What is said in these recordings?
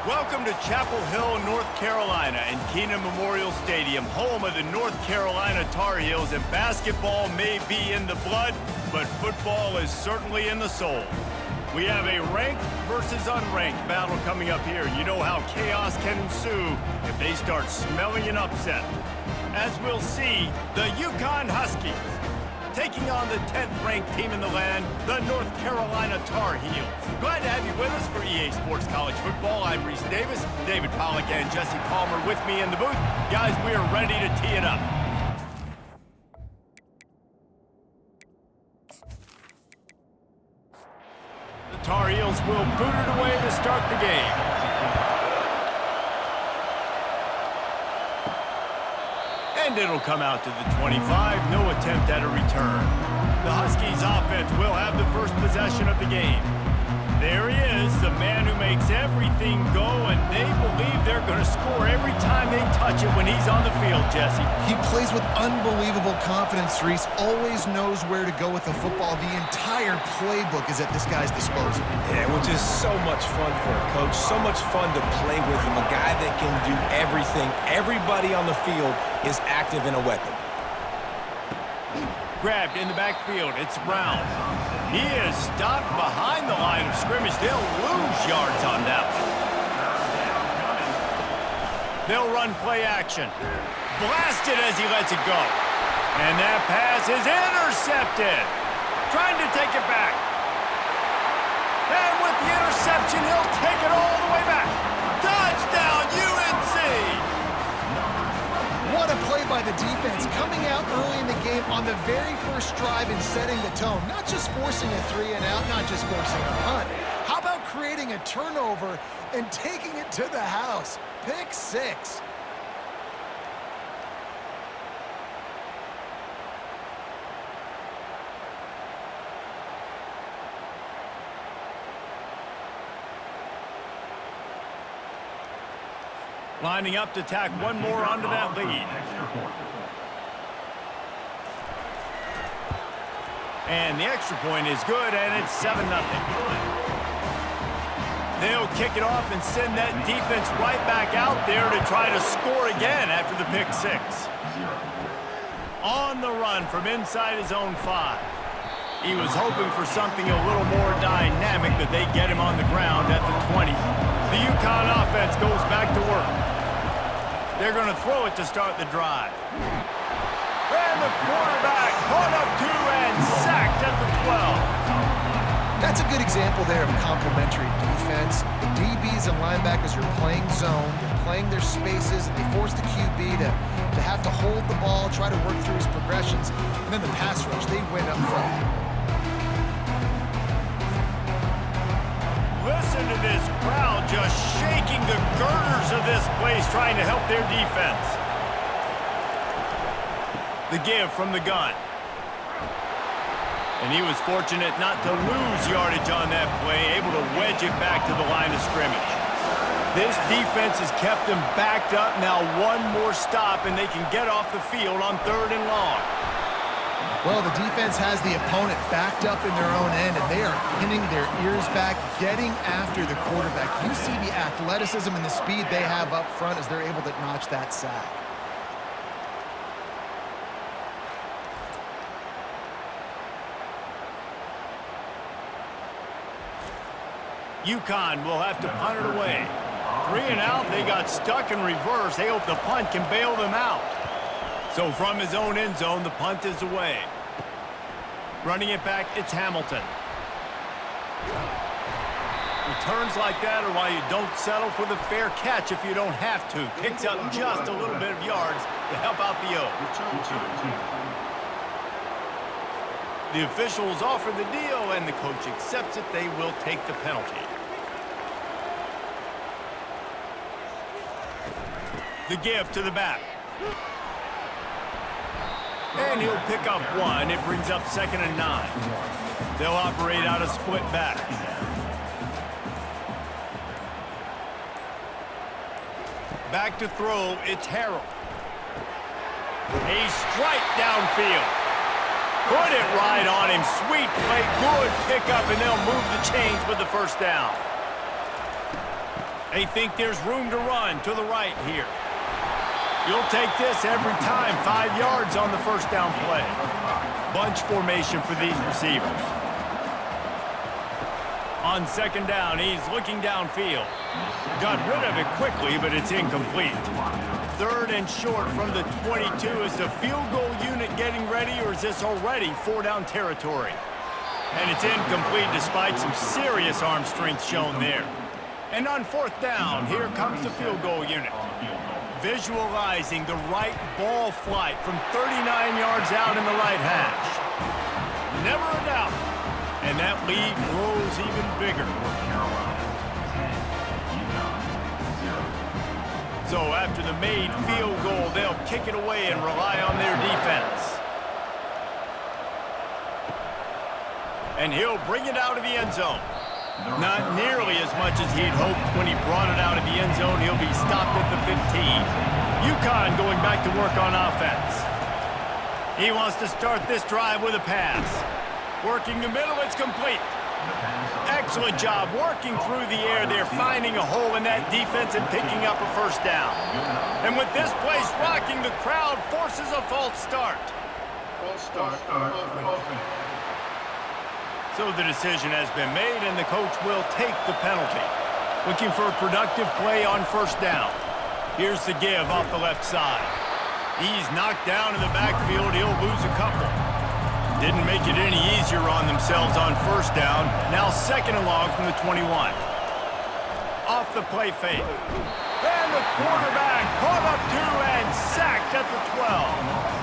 Welcome to Chapel Hill, North Carolina, and Keenan Memorial Stadium, home of the North Carolina Tar Heels, and basketball may be in the blood, but football is certainly in the soul. We have a ranked versus unranked battle coming up here. You know how chaos can ensue if they start smelling an upset. As we'll see, the Yukon Huskies taking on the 10th-ranked team in the land, the North Carolina Tar Heels. Glad to have you with us for EA Sports College Football. I'm Reese Davis, David Pollack and Jesse Palmer with me in the booth. Guys, we are ready to tee it up. The Tar Heels will boot it away to start the game. And it'll come out to the 25, no attempt at a return. The Huskies offense will have the first possession of the game. There he is, the man who makes everything go, and they believe they're going to score every time they touch it when he's on the field, Jesse. He plays with unbelievable confidence, Reese. Always knows where to go with the football. The entire playbook is at this guy's disposal. Yeah, which is so much fun for a coach, so much fun to play with him, a guy that can do everything. Everybody on the field is active in a weapon. Grabbed in the backfield, it's Brown. He is stopped behind the line of scrimmage. They'll lose yards on that one. They'll run play action. Blasted as he lets it go. And that pass is intercepted. Trying to take it back. And with the interception, he'll take it all the way back. Touchdown, UNC! What a play by the defense, coming out early in the game on the very first drive and setting the tone. Not just forcing a 3-and-out, not just forcing a punt. How about creating a turnover and taking it to the house? Pick 6. Lining up to tack one more onto that lead. And the extra point is good, and it's 7-0. They'll kick it off and send that defense right back out there to try to score again after the pick 6. On the run from inside his own 5. He was hoping for something a little more dynamic, but they get him on the ground at the 20. The Yukon offense goes back to work. They're going to throw it to start the drive. And the quarterback caught up to and sacked at the 12. That's a good example there of complementary defense. The DBs and linebackers are playing zone, they're playing their spaces, and they force the QB to have to hold the ball, try to work through his progressions, and then the pass rush, they win up front. Listen to this crowd just shaking the girders of this place, trying to help their defense. The give from the gun. And he was fortunate not to lose yardage on that play, able to wedge it back to the line of scrimmage. This defense has kept them backed up. Now one more stop, and they can get off the field on 3rd and long. Well, the defense has the opponent backed up in their own end, and they are pinning their ears back, getting after the quarterback. You see the athleticism and the speed they have up front as they're able to notch that sack. Yukon will have to punt it away. 3-and-out, they got stuck in reverse. They hope the punt can bail them out. So from his own end zone, the punt is away. Running it back, it's Hamilton. Returns like that are why you don't settle for the fair catch if you don't have to. Picks up just a little bit of yards to help out the O. The officials offer the deal, and the coach accepts it. They will take the penalty. The give to the back. And he'll pick up 1. It brings up 2nd and 9. They'll operate out a split back. Back to throw, it's Harrell. A strike downfield. Put it right on him. Sweet play, good pickup, and they'll move the chains with the first down. They think there's room to run to the right here. You'll take this every time. 5 yards on the first down play. Bunch formation for these receivers. On second down, he's looking downfield. Got rid of it quickly, but it's incomplete. Third and short from the 22. Is the field goal unit getting ready, or is this already 4-down territory? And it's incomplete despite some serious arm strength shown there. And on fourth down, here comes the field goal unit. Visualizing the right ball flight from 39 yards out in the right hash. Never a doubt. And that lead grows even bigger. So after the made field goal, they'll kick it away and rely on their defense. And he'll bring it out of the end zone. Not nearly as much as he'd hoped when he brought it out of the end zone. He'll be stopped at the 15. UConn going back to work on offense. He wants to start this drive with a pass. Working the middle, it's complete. Excellent job working through the air there, finding a hole in that defense and picking up a first down. And with this place rocking, the crowd forces a false start. So the decision has been made, and the coach will take the penalty. Looking for a productive play on first down. Here's the give off the left side. He's knocked down in the backfield. He'll lose a couple. Didn't make it any easier on themselves on first down. Now second and long from the 21. Off the play fake. And the quarterback caught up to and sacked at the 12.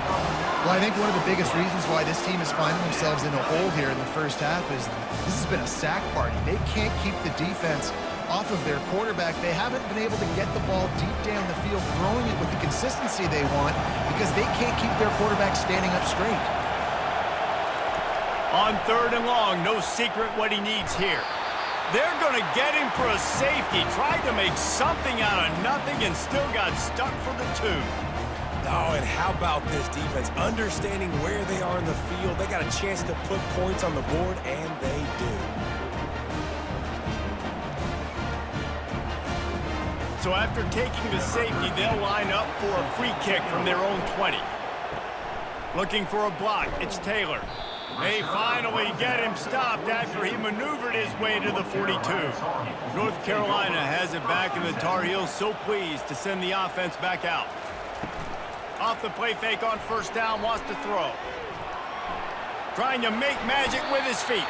Well, I think one of the biggest reasons why this team is finding themselves in a hole here in the first half is this has been a sack party. They can't keep the defense off of their quarterback. They haven't been able to get the ball deep down the field, throwing it with the consistency they want because they can't keep their quarterback standing up straight. On third and long, no secret what he needs here. They're going to get him for a safety. Tried to make something out of nothing and still got stuck for the 2. Oh, and how about this defense? Understanding where they are in the field. They got a chance to put points on the board, and they do. So after taking the safety, they'll line up for a free kick from their own 20. Looking for a block. It's Taylor. They finally get him stopped after he maneuvered his way to the 42. North Carolina has it back, and the Tar Heels so pleased to send the offense back out. Off the play fake on first down, wants to throw. Trying to make magic with his feet.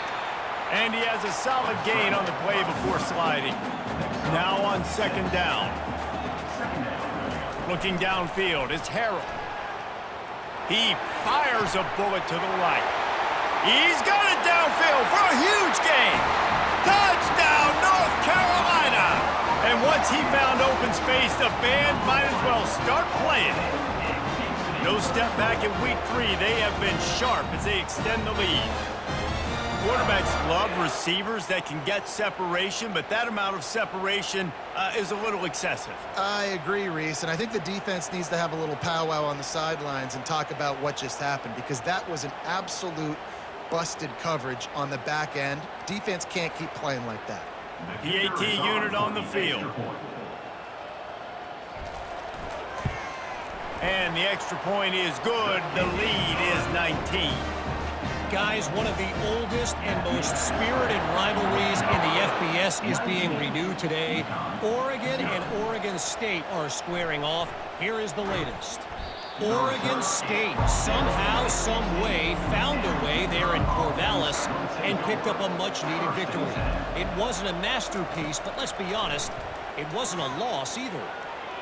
And he has a solid gain on the play before sliding. Now on second down. Looking downfield, it's Harrell. He fires a bullet to the right. He's got it downfield for a huge gain. Touchdown, North Carolina! And once he found open space, the band might as well start playing. No step back in week 3. They have been sharp as they extend the lead. Quarterbacks love receivers that can get separation, but that amount of separation is a little excessive. I agree, Reese, and I think the defense needs to have a little powwow on the sidelines and talk about what just happened, because that was an absolute busted coverage on the back end. Defense can't keep playing like that. PAT unit on the field. And the extra point is good. The lead is 19. Guys, one of the oldest and most spirited rivalries in the FBS is being renewed today. Oregon and Oregon State are squaring off. Here is the latest. Oregon State somehow, some way, found a way there in Corvallis and picked up a much-needed victory. It wasn't a masterpiece, but let's be honest, it wasn't a loss either.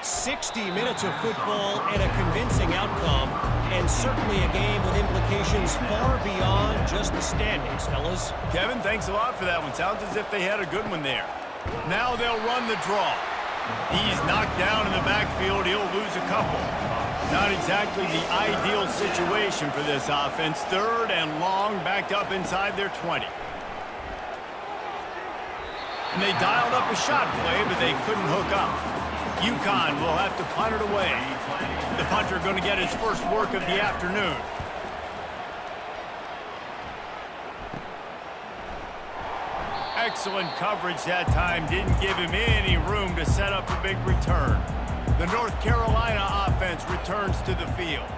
60 minutes of football and a convincing outcome, and certainly a game with implications far beyond just the standings, fellas. Kevin, thanks a lot for that one. Sounds as if they had a good one there. Now they'll run the draw. He's knocked down in the backfield. He'll lose a couple. Not exactly the ideal situation for this offense. Third and long, backed up inside their 20. And they dialed up a shot play, but they couldn't hook up. UConn will have to punt it away. The punter going to get his first work of the afternoon. Excellent coverage that time. Didn't give him any room to set up a big return. The North Carolina offense returns to the field.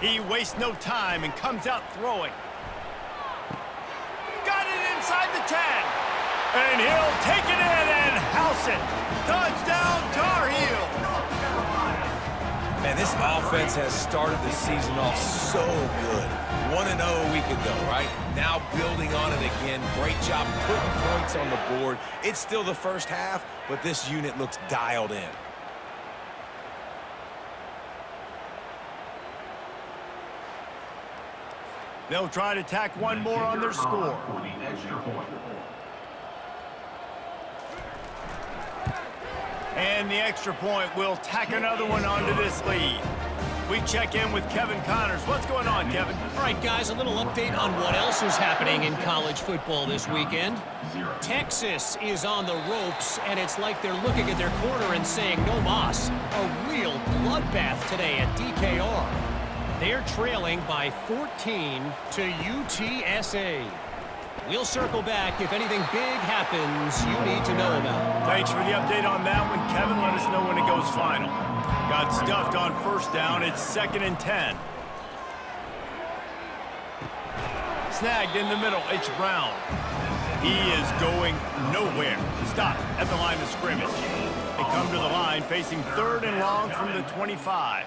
He wastes no time and comes out throwing. Got it inside the 10. And he'll take it in and house it. Touchdown, Tar Heels. Man, this offense has started the season off so good. 1-0 a week ago, right? Now building on it again. Great job putting points on the board. It's still the first half, but this unit looks dialed in. They'll try to tack one more on their score. And the extra point will tack another one onto this lead. We check in with Kevin Connors. What's going on, Kevin? All right, guys, a little update on what else is happening in college football this weekend. Texas is on the ropes, and it's like they're looking at their corner and saying, no mas. A real bloodbath today at DKR. They're trailing by 14 to UTSA. We'll circle back if anything big happens you need to know about. Thanks for the update on that one, Kevin. Let us know when it goes final. Got stuffed on first down. It's 2nd and 10. Snagged in the middle. It's Brown. He is going nowhere. Stop at the line of scrimmage. They come to the line facing 3rd and long from the 25.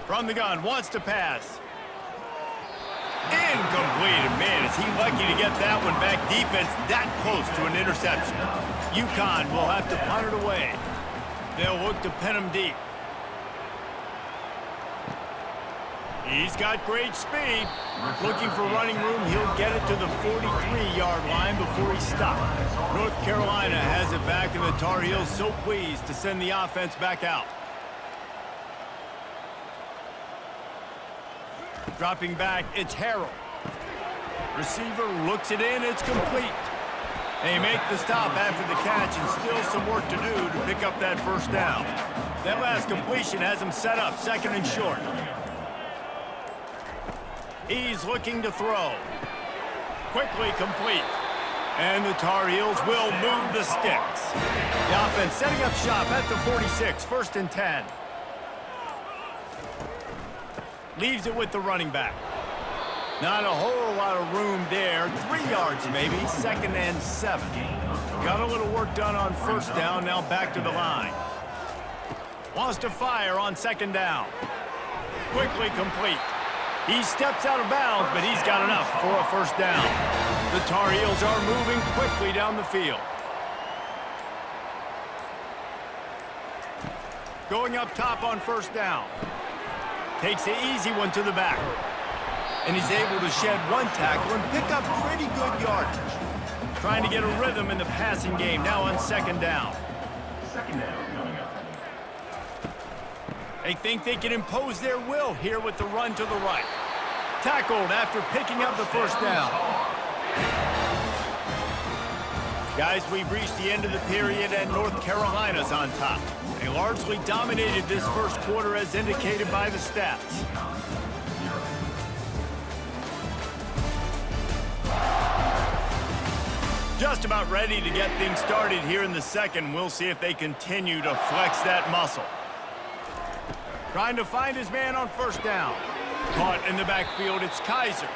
From the gun, wants to pass. Incomplete. Man, is he lucky to get that one back. Defense that close to an interception. UConn will have to punt it away. They'll look to pin him deep. He's got great speed. Looking for running room. He'll get it to the 43-yard line before he stops. North Carolina has it back, and the Tar Heels so pleased to send the offense back out. Dropping back, it's Harrell. Receiver looks it in, it's complete. They make the stop after the catch, and still some work to do to pick up that first down. That last completion has him set up 2nd and short. He's looking to throw. Quickly complete. And the Tar Heels will move the sticks. The offense setting up shop at the 46, 1st and 10. Leaves it with the running back. Not a whole lot of room there. 3 yards maybe. 2nd and 7. Got a little work done on first down. Now back to the line. Wants to fire on 2nd down. Quickly complete. He steps out of bounds, but he's got enough for a first down. The Tar Heels are moving quickly down the field. Going up top on first down. Takes the easy one to the back. And he's able to shed one tackle and pick up pretty good yardage. Trying to get a rhythm in the passing game now on 2nd down. They think they can impose their will here with the run to the right. Tackled after picking up the first down. Guys, we've reached the end of the period and North Carolina's on top. They largely dominated this first quarter as indicated by the stats. Just about ready to get things started here in the second. We'll see if they continue to flex that muscle. Trying to find his man on first down. Caught in the backfield, it's Kaiser.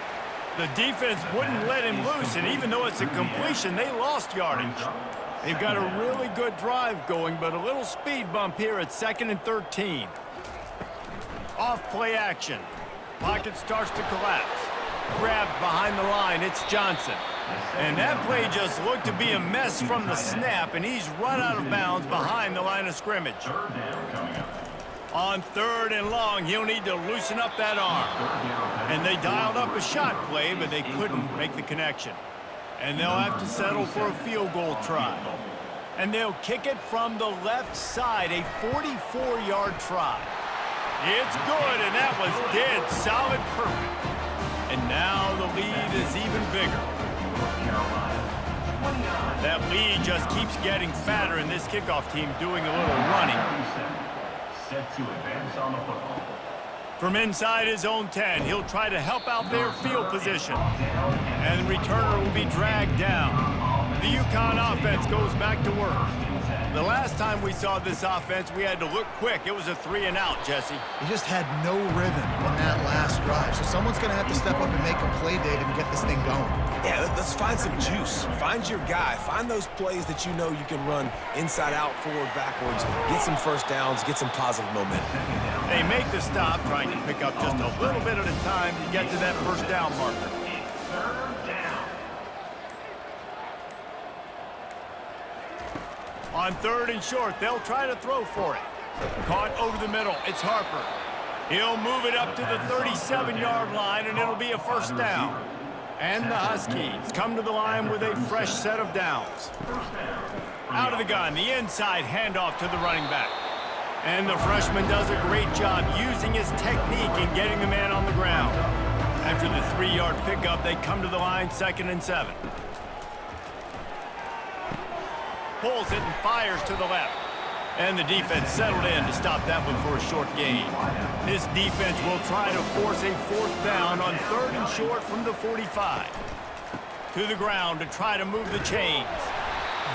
The defense wouldn't let him loose, and even though it's a completion, they lost yardage. They've got a really good drive going, but a little speed bump here at 2nd and 13. Off play action. Pocket starts to collapse. Grabbed behind the line, it's Johnson. And that play just looked to be a mess from the snap, and he's run out of bounds behind the line of scrimmage. On 3rd and long, he'll need to loosen up that arm. And they dialed up a shot play, but they couldn't make the connection. And they'll have to settle for a field goal try. And they'll kick it from the left side, a 44-yard try. It's good, and that was dead solid perfect. And now the lead is even bigger. That lead just keeps getting fatter, and this kickoff team doing a little running. Set to advance on the football. From inside his own 10, he'll try to help out their field position. And the returner will be dragged down. The UConn offense goes back to work. The last time we saw this offense, we had to look quick. It was a 3-and-out, Jesse. He just had no rhythm in that last drive. So someone's going to have to step up and make a play, David, and get this thing going. Yeah, let's find some juice. Find your guy. Find those plays that you know you can run inside out, forward, backwards. Get some first downs. Get some positive momentum. They make the stop, trying to pick up just a little bit at a time to get to that first down marker. On 3rd and short, they'll try to throw for it. Caught over the middle. It's Harper. He'll move it up to the 37-yard line, and it'll be a first down. And the Huskies come to the line with a fresh set of downs. Out of the gun, the inside handoff to the running back. And the freshman does a great job using his technique and getting the man on the ground. After the 3-yard pickup, they come to the line 2nd and 7. Pulls it and fires to the left. And the defense settled in to stop that one for a short gain. This defense will try to force a 4th down on 3rd and short from the 45. To the ground to try to move the chains.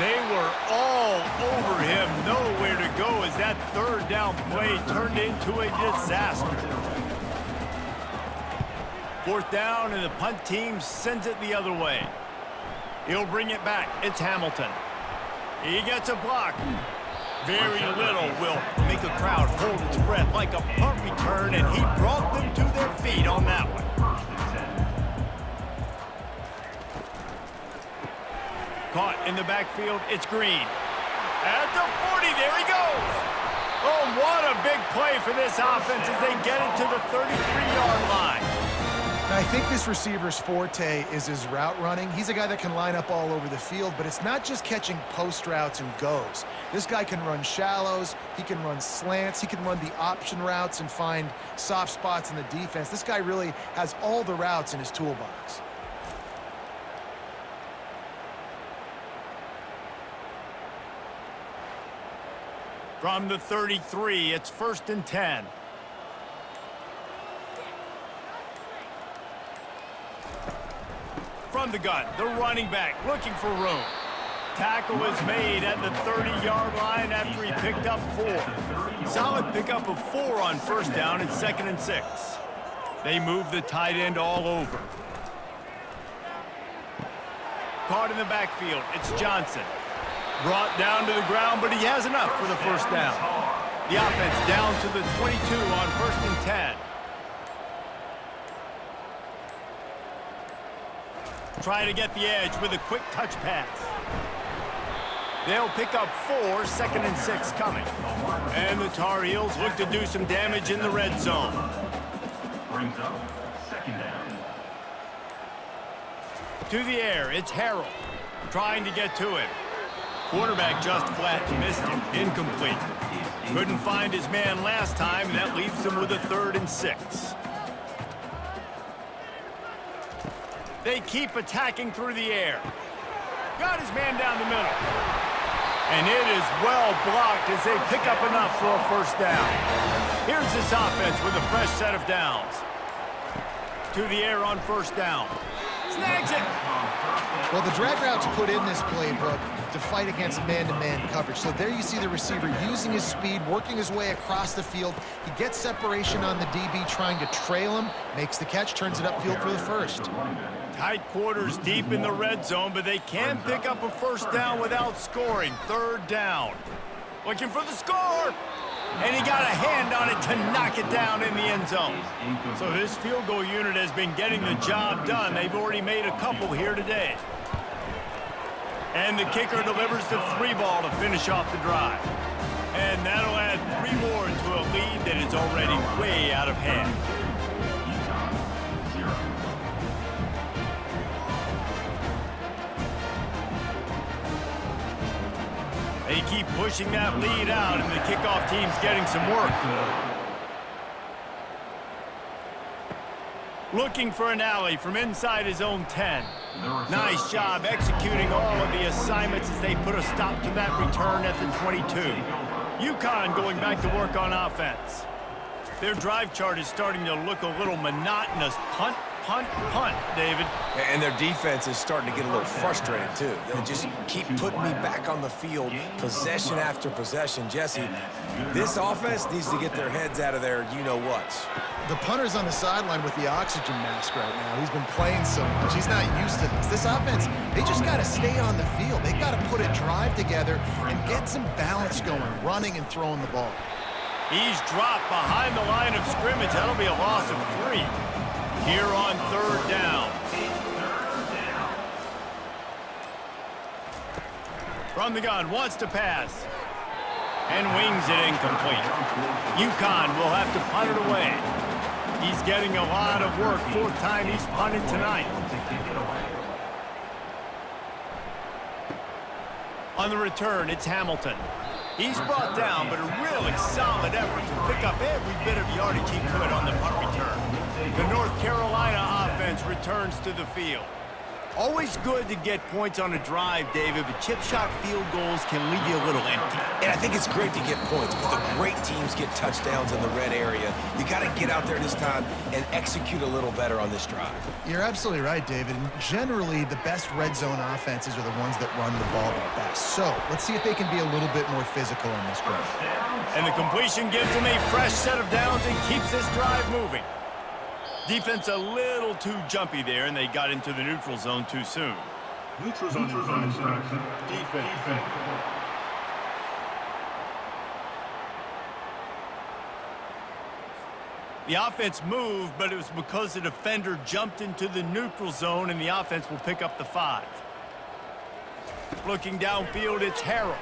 They were all over him, nowhere to go as that 3rd down play turned into a disaster. 4th down and the punt team sends it the other way. He'll bring it back. It's Hamilton. He gets a block. Very little will make a crowd hold its breath like a punt return, and he brought them to their feet on that one. Caught in the backfield, it's Green. At the 40, there he goes. Oh, what a big play for this offense as they get it to the 33-yard line. I think this receiver's forte is his route running. He's a guy that can line up all over the field, but it's not just catching post routes and goes. This guy can run shallows, he can run slants, he can run the option routes and find soft spots in the defense. This guy really has all the routes in his toolbox. From the 33, it's 1st and 10. From the gun, the running back looking for room. Tackle is made at the 30-yard line after he picked up 4. Solid pickup of 4 on 1st down and 2nd and 6. They move the tight end all over. Caught in the backfield, it's Johnson. Brought down to the ground, but he has enough for the 1st down. The offense down to the 22 on 1st and 10. Try to get the edge with a quick touch pass. They'll pick up 4, 2nd and 6 coming. And the Tar Heels look to do some damage in the red zone. Brings up 2nd down. To the air, it's Harrell. Trying to get to him. Quarterback just flat missed him. Incomplete. Couldn't find his man last time, and that leaves him with a 3rd and 6. They keep attacking through the air. Got his man down the middle. And it is well blocked as they pick up enough for a 1st down. Here's this offense with a fresh set of downs. To the air on 1st down. Snags it. Well, the drag routes put in this playbook to fight against man-to-man coverage. So there you see the receiver using his speed, working his way across the field. He gets separation on the DB, trying to trail him, makes the catch, turns it upfield for the 1st. Tight quarters deep in the red zone, but they can pick up a 1st down without scoring. 3rd down. Looking for the score. And he got a hand on it to knock it down in the end zone. So this field goal unit has been getting the job done. They've already made a couple here today. And the kicker delivers the 3 ball to finish off the drive. And that'll add 3 more to a lead that is already way out of hand. They keep pushing that lead out, and the kickoff team's getting some work. Looking for an alley from inside his own 10. Nice job executing all of the assignments as they put a stop to that return at the 22. UConn going back to work on offense. Their drive chart is starting to look a little monotonous. Punt, punt, punt, David. And their defense is starting to get a little frustrated, too. They just keep putting me back on the field, possession after possession. Jesse, this offense needs to get their heads out of their you-know-whats. The punter's on the sideline with the oxygen mask right now. He's been playing so much. He's not used to this. This offense, they just got to stay on the field. They got to put a drive together and get some balance going, running and throwing the ball. He's dropped behind the line of scrimmage. That'll be a loss of 3. Here on 3rd down. From the gun, wants to pass. And wings it incomplete. UConn will have to punt it away. He's getting a lot of work. 4th time he's punted tonight. On the return, it's Hamilton. He's brought down, but a really solid effort to pick up every bit of yardage he could on the punt return. The North Carolina offense returns to the field. Always good to get points on a drive, David, but chip shot field goals can leave you a little empty. And I think it's great to get points, but the great teams get touchdowns in the red area. You got to get out there this time and execute a little better on this drive. You're absolutely right, David. And generally, the best red zone offenses are the ones that run the ball the best. So let's see if they can be a little bit more physical in this drive. And the completion gives them a fresh set of downs and keeps this drive moving. Defense a little too jumpy there, and they got into the neutral zone too soon. Neutral zone infraction. Defense. The offense moved, but it was because the defender jumped into the neutral zone, and the offense will pick up the 5. Looking downfield, it's Harrell.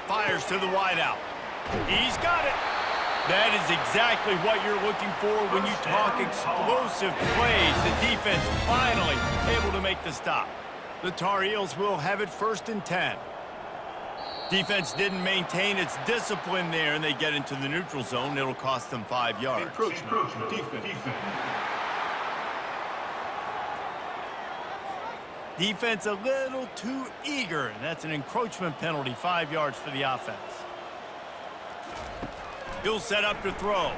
Fires to the wideout. He's got it. That is exactly what you're looking for when you talk explosive plays. The defense finally able to make the stop. The Tar Heels will have it 1st and 10. Defense didn't maintain its discipline there, and they get into the neutral zone. It'll cost them 5 yards. Encroachment. Defense. Defense a little too eager, and that's an encroachment penalty, 5 yards for the offense. He'll set up to throw.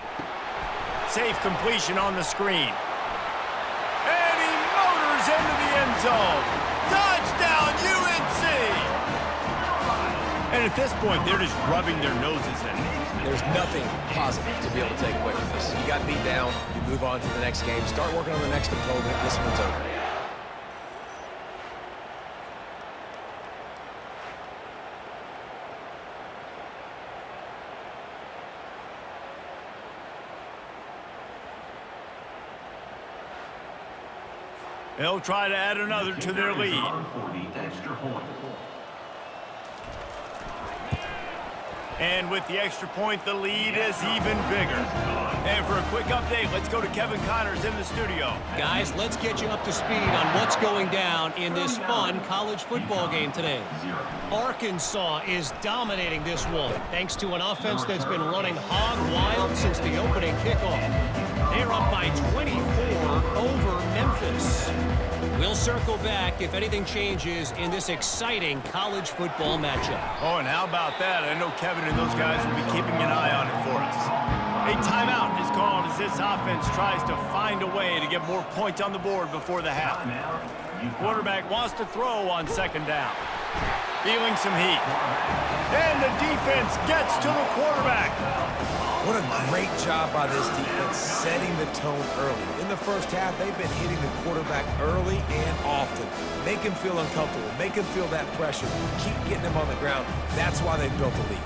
Safe completion on the screen. And he motors into the end zone. Touchdown, UNC! And at this point, they're just rubbing their noses in it. There's nothing positive to be able to take away from this. You got beat down, you move on to the next game, start working on the next opponent. This one's over. They'll try to add another to their lead. And with the extra point, the lead is even bigger. And for a quick update, let's go to Kevin Connors in the studio. Guys, let's get you up to speed on what's going down in this fun college football game today. Arkansas is dominating this one, thanks to an offense that's been running hog wild since the opening kickoff. They're up by 24 over Memphis. We'll circle back if anything changes in this exciting college football matchup. Oh, and how about that? I know Kevin and those guys will be keeping an eye on it for us. A timeout is called as this offense tries to find a way to get more points on the board before the half. Quarterback wants to throw on 2nd down. Feeling some heat. And the defense gets to the quarterback. What a great job by this defense setting the tone early. In the first half, they've been hitting the quarterback early and often. Make him feel uncomfortable. Make him feel that pressure. Keep getting him on the ground. That's why they built the lead.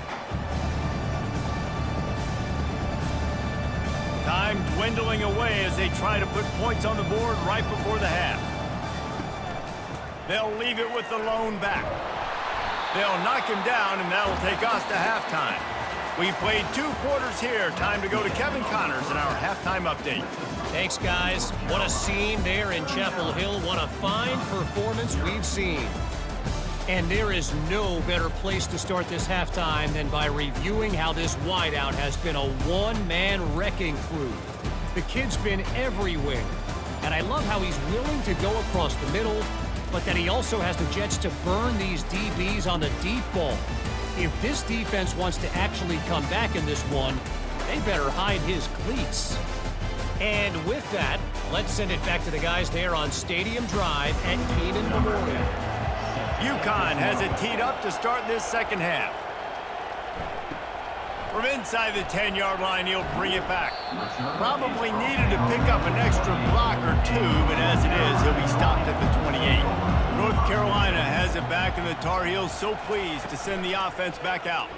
Time dwindling away as they try to put points on the board right before the half. They'll leave it with the lone back. They'll knock him down, and that'll take us to halftime. We played 2 quarters here. Time to go to Kevin Connors in our halftime update. Thanks, guys. What a scene there in Chapel Hill. What a fine performance we've seen. And there is no better place to start this halftime than by reviewing how this wideout has been a one-man wrecking crew. The kid's been everywhere. And I love how he's willing to go across the middle, but that he also has the jets to burn these DBs on the deep ball. If this defense wants to actually come back in this one, They better hide his cleats. And with that, let's send it back to the guys there on Stadium Drive at Keenan Memorial. UConn has it teed up to start this second half. From inside the 10-yard line, he'll bring it back. Probably needed to pick up an extra block or two, but as it is, he'll be stopped at the 28. North Carolina has it back, and the Tar Heels so pleased to send the offense back out.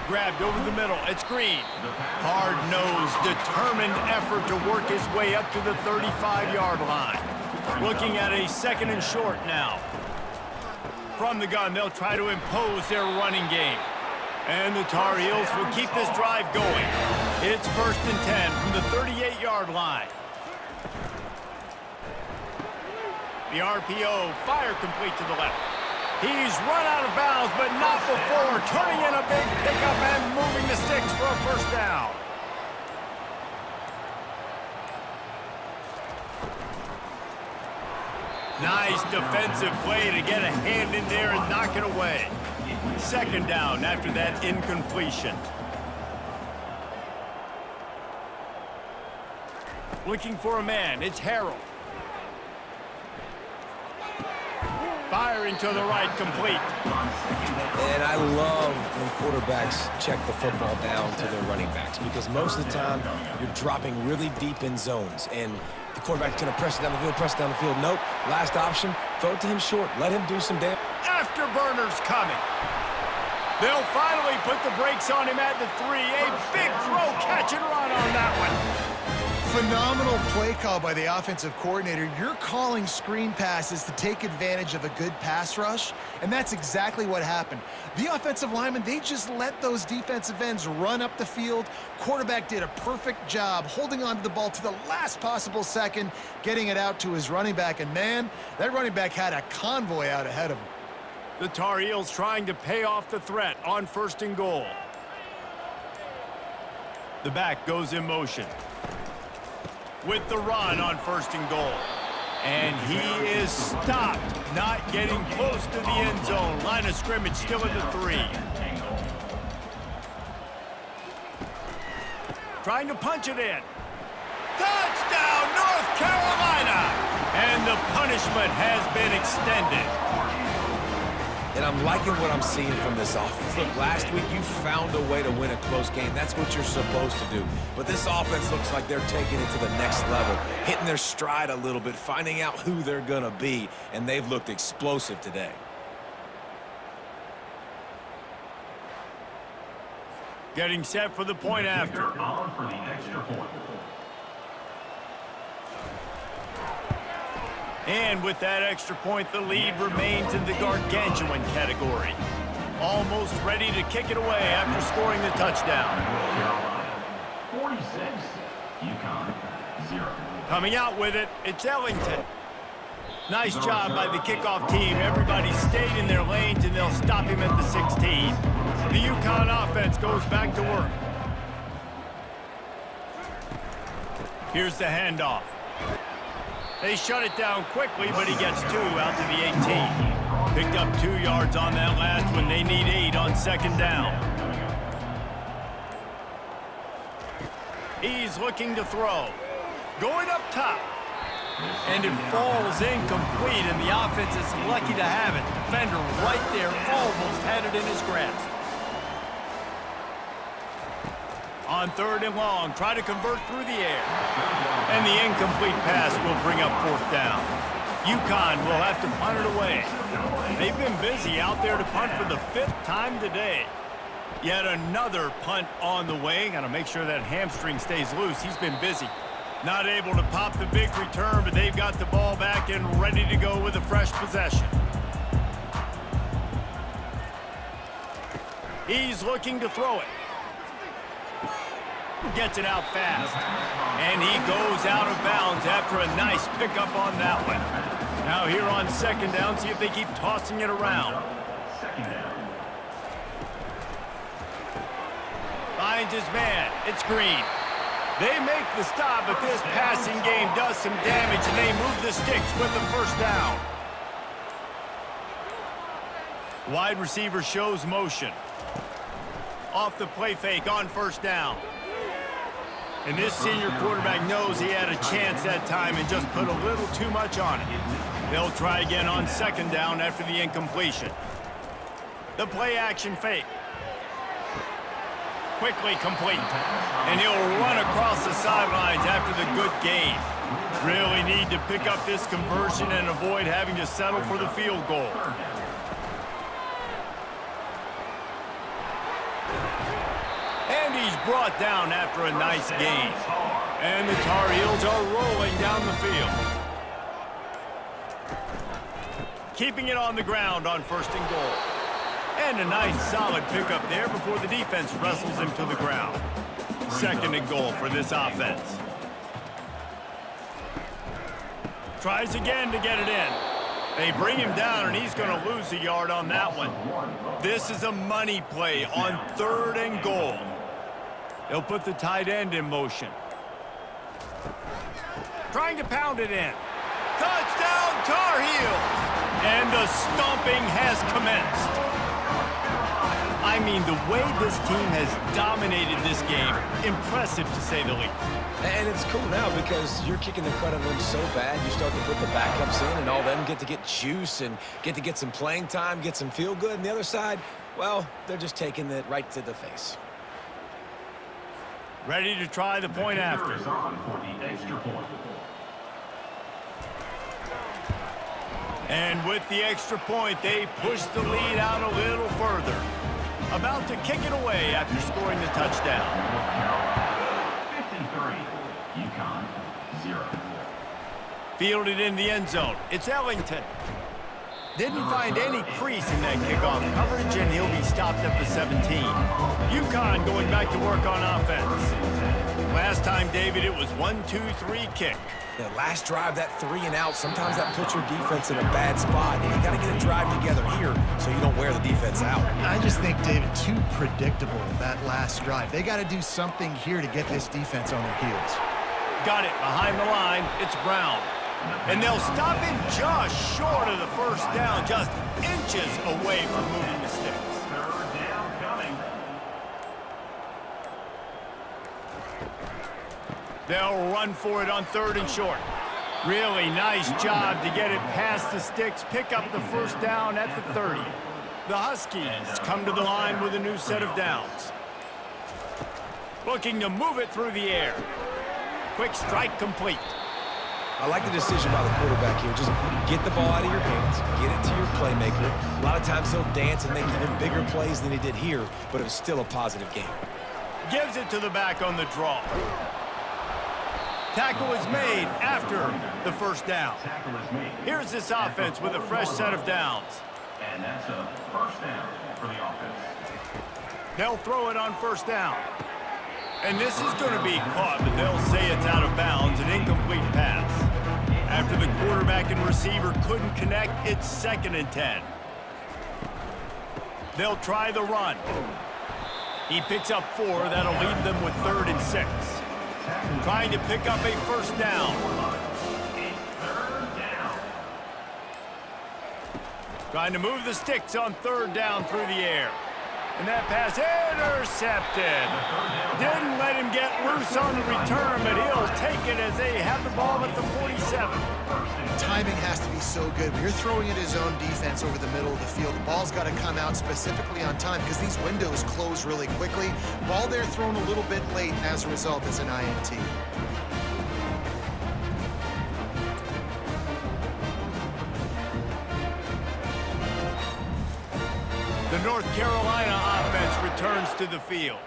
Grabbed over the middle. It's Green. Hard-nosed, determined effort to work his way up to the 35-yard line. Looking at a second and short now. From the gun, they'll try to impose their running game. And the Tar Heels will keep this drive going. It's 1st and 10 from the 38-yard line. The RPO, fire complete to the left. He's run out of bounds, but not before turning in a big pickup and moving the sticks for a first down. Nice defensive play to get a hand in there and knock it away. Second down after that incompletion. Looking for a man, it's Harrell. Firing to the right, complete. And I love when quarterbacks check the football down to their running backs because most of the time you're dropping really deep in zones and the quarterback's going to press it down the field, press it down the field. Nope, last option, throw it to him short. Let him do some damage. Afterburners coming. They'll finally put the brakes on him at the 3. A big throw, catch and run on that one. Phenomenal play call by the offensive coordinator. You're calling screen passes to take advantage of a good pass rush, and that's exactly what happened. The offensive linemen, they just let those defensive ends run up the field. Quarterback did a perfect job holding on to the ball to the last possible second, getting it out to his running back, and man, that running back had a convoy out ahead of him. The Tar Heels trying to pay off the threat on 1st and goal. The back goes in motion. With the run on 1st and goal. And he is stopped, not getting close to the end zone. Line of scrimmage still at the 3. Trying to punch it in. Touchdown, North Carolina! And the punishment has been extended. And I'm liking what I'm seeing from this offense. Look, last week you found a way to win a close game. That's what you're supposed to do. But this offense looks like they're taking it to the next level, hitting their stride a little bit, finding out who they're going to be, and they've looked explosive today. Getting set for the point after. On for the extra point. And with that extra point, the lead remains in the gargantuan category. Almost ready to kick it away after scoring the touchdown. 46, UConn, 0. Coming out with it, it's Ellington. Nice job by the kickoff team. Everybody stayed in their lanes, and they'll stop him at the 16. The UConn offense goes back to work. Here's the handoff. They shut it down quickly, but he gets 2 out to the 18. Picked up 2 yards on that last one. They need 8 on 2nd down. He's looking to throw. Going up top. And it falls incomplete, and the offense is lucky to have it. Defender right there, almost had it in his grasp. On 3rd and long, try to convert through the air. And the incomplete pass will bring up 4th down. UConn will have to punt it away. They've been busy out there to punt for the 5th time today. Yet another punt on the way. Got to make sure that hamstring stays loose. He's been busy. Not able to pop the big return, but they've got the ball back and ready to go with a fresh possession. He's looking to throw it. Gets it out fast. And he goes out of bounds after a nice pickup on that one. Now here on 2nd down, see if they keep tossing it around. Finds his man. It's Green. They make the stop, but this passing game does some damage, and they move the sticks with the 1st down. Wide receiver shows motion. Off the play fake on first down. And this senior quarterback knows he had a chance that time and just put a little too much on it. They'll try again on second down after the incompletion. The play action fake. Quickly complete. And he'll run across the sidelines after the good gain. Really need to pick up this conversion and avoid having to settle for the field goal. And he's brought down after a nice gain. And the Tar Heels are rolling down the field. Keeping it on the ground on first and goal. And a nice solid pickup there before the defense wrestles him to the ground. Second and goal for this offense. Tries again to get it in. They bring him down, and he's going to lose a yard on that one. This is a money play on third and goal. They'll put the tight end in motion. Trying to pound it in. Touchdown, Tar Heels! And the stomping has commenced. I mean, the way this team has dominated this game, impressive to say the least. And it's cool now because you're kicking the crud out of them so bad, you start to put the backups in, and all them get to get juice and get to get some playing time, get some feel good. And the other side, well, they're just taking it right to the face. Ready to try the point after. Is on for the extra point. And with the extra point, they push the lead out a little further. About to kick it away after scoring the touchdown. 53, UConn 0. Fielded in the end zone. It's Ellington. Didn't find any crease in that kickoff coverage, and he'll be stopped at the 17. UConn going back to work on offense. Last time, David, it was 1-2-3 kick. That last drive, that 3 and out, sometimes that puts your defense in a bad spot, and you got to get a drive together here so you don't wear the defense out. I just think, David, too predictable, that last drive. They got to do something here to get this defense on their heels. Got it behind the line. It's Brown. And they'll stop him just short of the first down, just inches away from moving the sticks. Third down coming. They'll run for it on third and short. Really nice job to get it past the sticks, pick up the first down at the 30. The Huskies come to the line with a new set of downs. Looking to move it through the air. Quick strike complete. I like the decision by the quarterback here. Just get the ball out of your hands, get it to your playmaker. A lot of times he'll dance and make even bigger plays than he did here, but it was still a positive game. Gives it to the back on the draw. Tackle is made after the first down. Tackle is made. Here's this offense with a fresh set of downs. And that's a first down for the offense. They'll throw it on first down. And this is going to be caught, but they'll say it's out of bounds, an incomplete pass. After the quarterback and receiver couldn't connect, it's 2nd and 10. They'll try the run. He picks up 4. That'll leave them with 3rd and 6. Trying to pick up a first down. Trying to move the sticks on 3rd down through the air. And that pass intercepted. Didn't let him get loose on the return, but he'll take it as they have the ball at the 47. Timing has to be so good. When you're throwing at his own defense over the middle of the field, the ball's got to come out specifically on time because these windows close really quickly. Ball there thrown a little bit late, and as a result, it's an INT. The North Carolina offense returns to the field.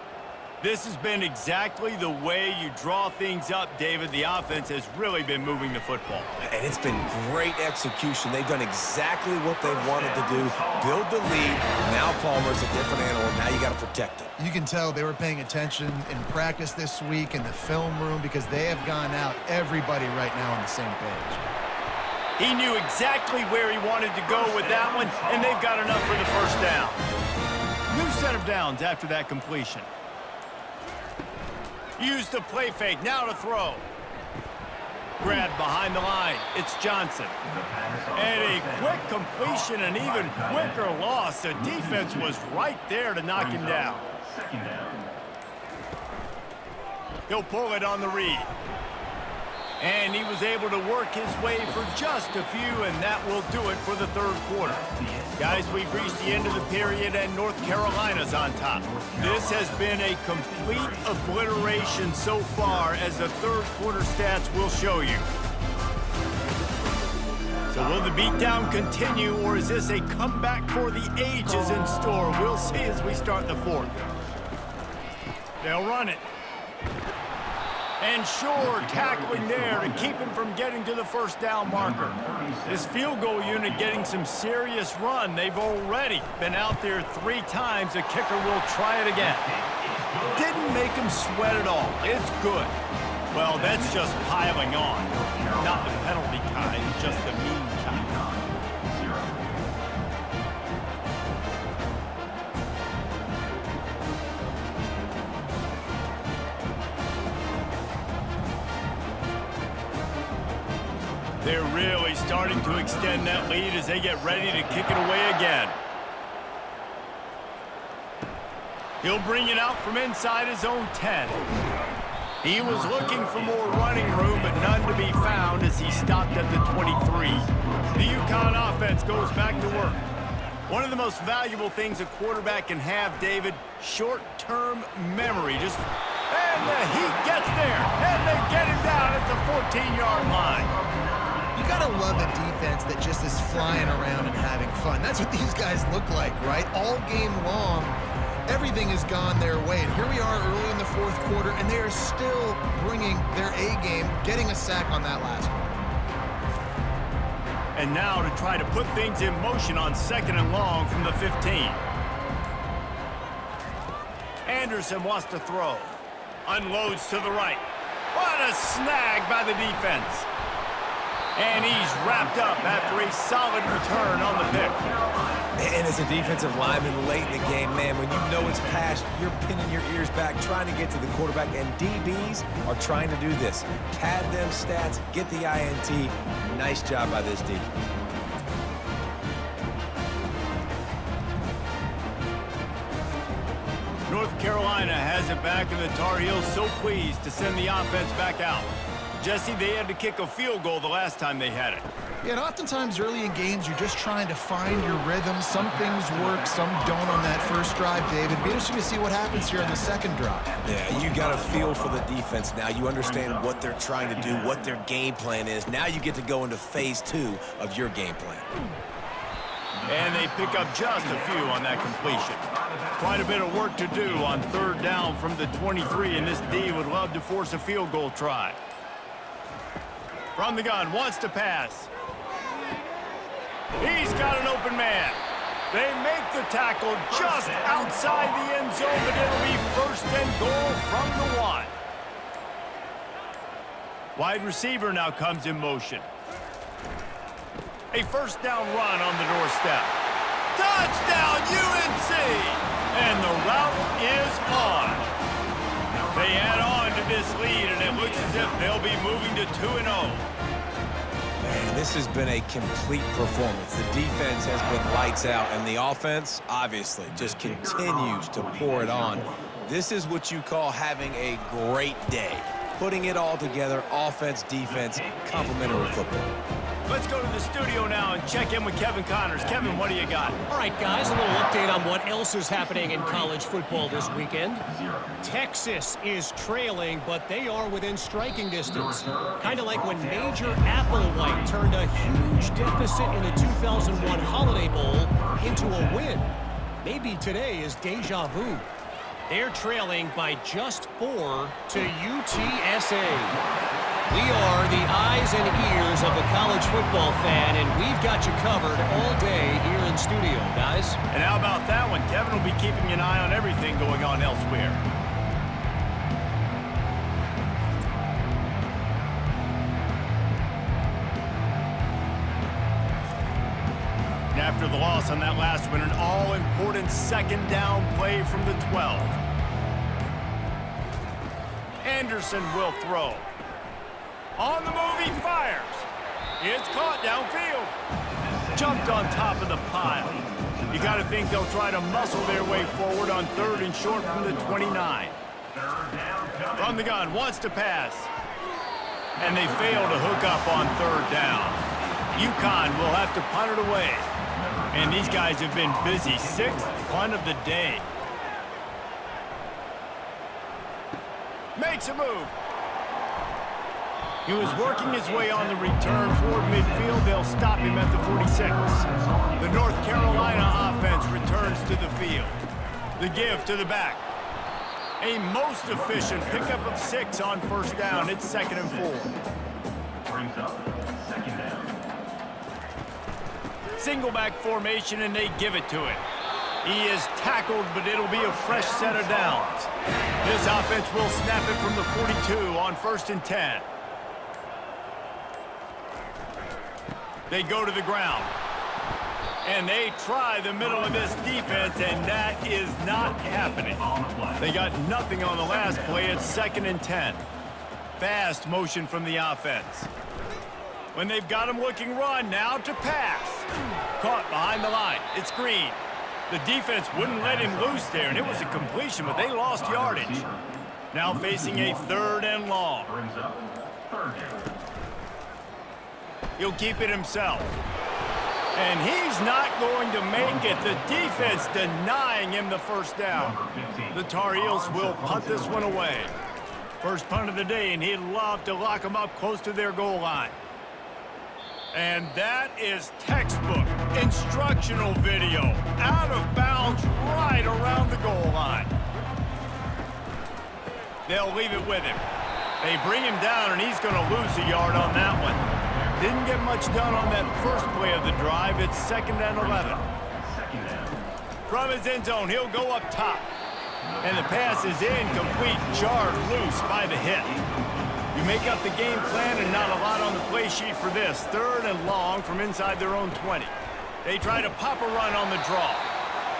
This has been exactly the way you draw things up, David. The offense has really been moving the football. And it's been great execution. They've done exactly what they wanted to do. Build the lead. Now Palmer's a different animal. Now you got to protect it. You can tell they were paying attention in practice this week in the film room because they have gone out, everybody right now on the same page. He knew exactly where he wanted to go with that one, and they've got enough for the first down. New set of downs after that completion. Use the play fake, now to throw. Grabbed behind the line, it's Johnson. And a quick completion, an even quicker loss. The defense was right there to knock him down. Second down. He'll pull it on the read. And he was able to work his way for just a few, and that will do it for the third quarter. Guys, we've reached the end of the period, and North Carolina's on top. This has been a complete obliteration so far, as the third quarter stats will show you. So will the beatdown continue, or is this a comeback for the ages in store? We'll see as we start the fourth. They'll run it. And sure, tackling there to keep him from getting to the first down marker. This field goal unit getting some serious run. They've already been out there 3 times. The kicker will try it again. Didn't make him sweat at all. It's good. Well, that's just piling on. Not the penalty kind, just the mean kind. They're really starting to extend that lead as they get ready to kick it away again. He'll bring it out from inside his own 10. He was looking for more running room, but none to be found as he stopped at the 23. The UConn offense goes back to work. One of the most valuable things a quarterback can have, David, short-term memory. And the heat gets there, and they get him down at the 14-yard line. You gotta love a defense that just is flying around and having fun. That's what these guys look like, right? All game long, everything has gone their way. And here we are early in the fourth quarter, and they are still bringing their A game, getting a sack on that last one. And now to try to put things in motion on 2nd and long from the 15. Anderson wants to throw. Unloads to the right. What a snag by the defense. And he's wrapped up after a solid return on the pick. And as a defensive lineman late in the game, man, when you know it's past, you're pinning your ears back, trying to get to the quarterback, and DBs are trying to do this. Pad them stats, get the INT. Nice job by this D. North Carolina has it back, and the Tar Heels so pleased to send the offense back out. Jesse, they had to kick a field goal the last time they had it. Yeah, and oftentimes early in games, you're just trying to find your rhythm. Some things work, some don't on that first drive, David. Be interesting to see what happens here on the second drive. Yeah, you got a feel for the defense now. You understand what they're trying to do, what their game plan is. Now you get to go into phase 2 of your game plan. And they pick up just a few on that completion. Quite a bit of work to do on 3rd down from the 23, and this D would love to force a field goal try. From the gun, wants to pass. He's got an open man. They make the tackle just outside the end zone, but it'll be 1st and goal from the 1. Wide receiver now comes in motion. A 1st down run on the doorstep. Touchdown, UNC! And the route is on. They add on to this lead, and it looks as if they'll be moving to 2-0. Man, this has been a complete performance. The defense has been lights out, and the offense, obviously, just continues to pour it on. This is what you call having a great day. Putting it all together, offense, defense, complementary football. Let's go to the studio now and check in with Kevin Connors. Kevin, what do you got? All right, guys, a little update on what else is happening in college football this weekend. Texas is trailing, but they are within striking distance. Kind of like when Major Applewhite turned a huge deficit in the 2001 Holiday Bowl into a win. Maybe today is deja vu. They're trailing by just 4 to UTSA. We are the eyes and ears of the college football fan, and we've got you covered all day here in studio, guys. And how about that one? Kevin will be keeping an eye on everything going on elsewhere. And after the loss on that last one, an all-important 2nd down play from the 12. Anderson will throw. On the move, he fires. It's caught downfield. Jumped on top of the pile. You got to think they'll try to muscle their way forward on 3rd and short from the 29. From the gun, wants to pass. And they fail to hook up on 3rd down. UConn will have to punt it away. And these guys have been busy. 6th punt of the day. Makes a move. He was working his way on the return toward midfield. They'll stop him at the 46. The North Carolina offense returns to the field. The give to the back. A most efficient pickup of 6 on 1st down. It's 2nd and 4. Brings up 2nd down. Single back formation, and they give it to him. He is tackled, but it'll be a fresh set of downs. This offense will snap it from the 42 on 1st and 10. They go to the ground. And they try the middle of this defense, and that is not happening. They got nothing on the last play. It's 2nd and 10. Fast motion from the offense. When they've got him looking run, now to pass. Caught behind the line. It's Green. The defense wouldn't let him loose there, and it was a completion, but they lost yardage. Now facing a 3rd and long. Brings up 3rd down. He'll keep it himself. And he's not going to make it. The defense denying him the 1st down. The Tar Heels will punt this one away. First punt of the day, and he'd love to lock them up close to their goal line. And that is textbook instructional video. Out of bounds right around the goal line. They'll leave it with him. They bring him down, and he's going to lose a yard on that one. Didn't get much done on that first play of the drive. It's 2nd and 11. From his end zone, he'll go up top. And the pass is incomplete, jarred loose by the hit. You make up the game plan, and not a lot on the play sheet for this. 3rd and long from inside their own 20. They try to pop a run on the draw.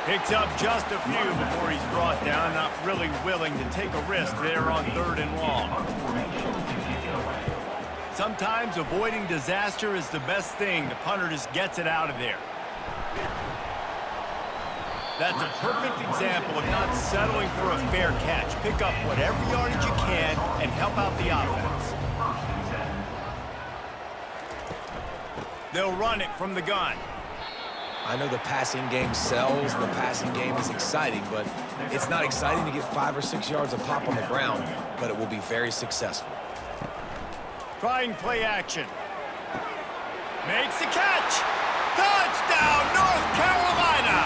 Picks up just a few before he's brought down. Not really willing to take a risk there on 3rd and long. Sometimes avoiding disaster is the best thing. The punter just gets it out of there. That's a perfect example of not settling for a fair catch. Pick up whatever yardage you can and help out the offense. They'll run it from the gun. I know the passing game sells, the passing game is exciting, but it's not exciting to get 5 or 6 yards of pop on the ground, but it will be very successful. Trying play action. Makes the catch. Touchdown, North Carolina!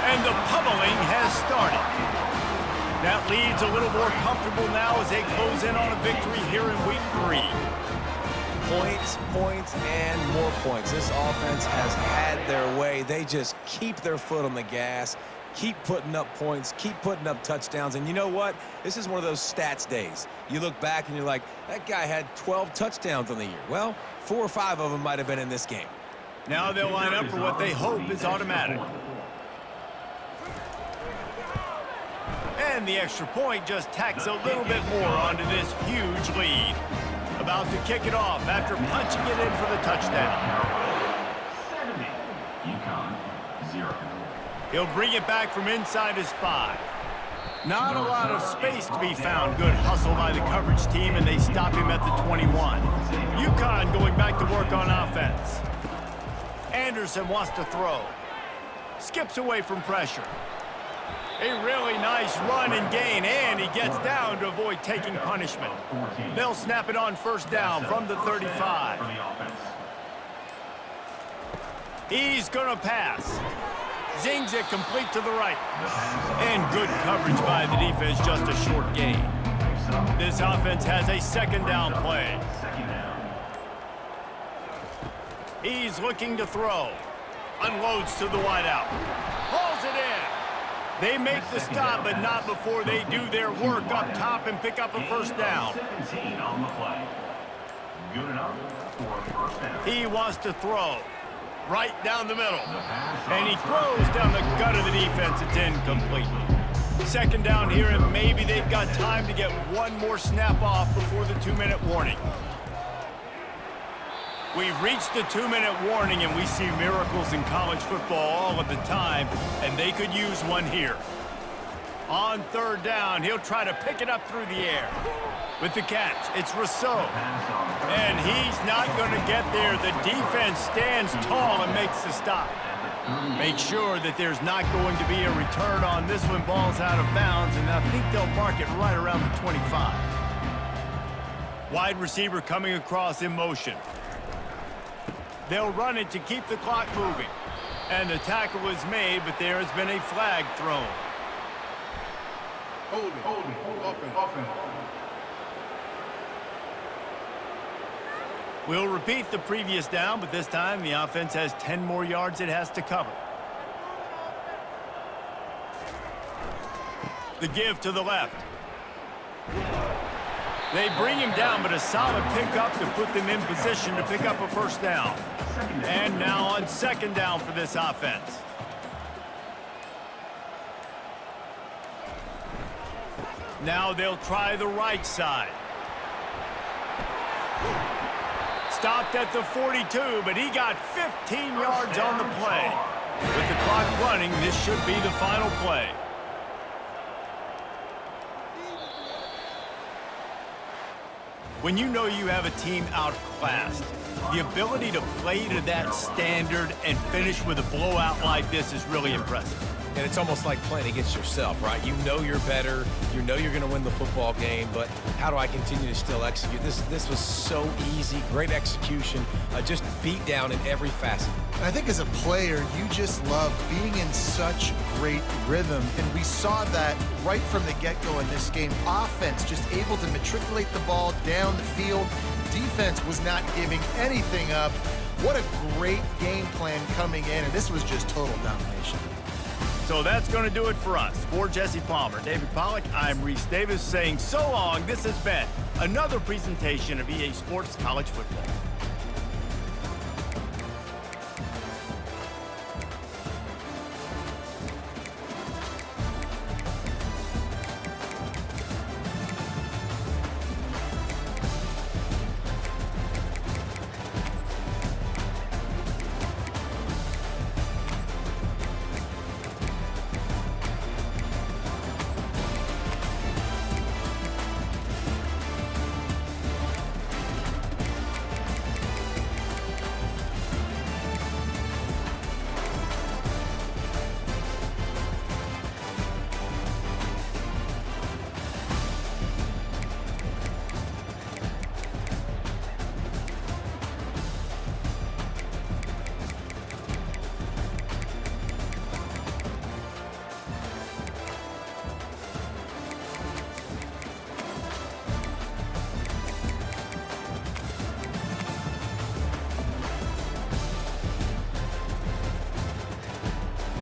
And the pummeling has started. That lead's a little more comfortable now as they close in on a victory here in week 3. Points, points, and more points. This offense has had their way. They just keep their foot on the gas, keep putting up points, keep putting up touchdowns. And you know what? This is one of those stats days. You look back and you're like, that guy had 12 touchdowns on the year. Well, 4 or 5 of them might have been in this game. Now they'll line up for what they hope is automatic. And the extra point just tacks a little bit more onto this huge lead. About to kick it off after punching it in for the touchdown. 70. UConn, 0. He'll bring it back from inside his 5. Not a lot of space to be found. Good hustle by the coverage team, and they stop him at the 21. UConn going back to work on offense. Anderson wants to throw. Skips away from pressure. A really nice run and gain, and he gets down to avoid taking punishment. They'll snap it on 1st down from the 35. He's going to pass. Zings it complete to the right. And good coverage by the defense, just a short gain. This offense has a 2nd down play. He's looking to throw. Unloads to the wideout. Hauls it in. They make the stop, but not before they do their work up top and pick up a 1st down. 17 on the play. Good enough for a 1st down. He wants to throw. Right down the middle. And he throws down the gut of the defense. It's incomplete. 2nd down here, and maybe they've got time to get one more snap off before the 2-minute warning. We've reached the 2-minute warning, and we see miracles in college football all of the time, and they could use one here. On third down, he'll try to pick it up through the air. With the catch, it's Rousseau. And he's not going to get there. The defense stands tall and makes the stop. Make sure that there's not going to be a return on this one. Ball's out of bounds, and I think they'll mark it right around the 25. Wide receiver coming across in motion. They'll run it to keep the clock moving. And the tackle is made, but there has been a flag thrown. Hold it, open. We'll repeat the previous down, but this time the offense has 10 more yards it has to cover. The give to the left. They bring him down, but a solid pickup to put them in position to pick up a first down. And now on second down for this offense. Now they'll try the right side. Stopped at the 42, but he got 15 yards on the play. With the clock running, this should be the final play. When you know you have a team outclassed, the ability to play to that standard and finish with a blowout like this is really impressive. And it's almost like playing against yourself, right? You know you're better. You know you're going to win the football game, but how do I continue to still execute? This was so easy, great execution, just beat down in every facet. And I think as a player, you just love being in such great rhythm. And we saw that right from the get-go in this game. Offense just able to matriculate the ball down the field. Defense was not giving anything up. What a great game plan coming in, and this was just total domination. So that's going to do it for us. For Jesse Palmer, David Pollack, I'm Reese Davis saying so long. This has been another presentation of EA Sports College Football.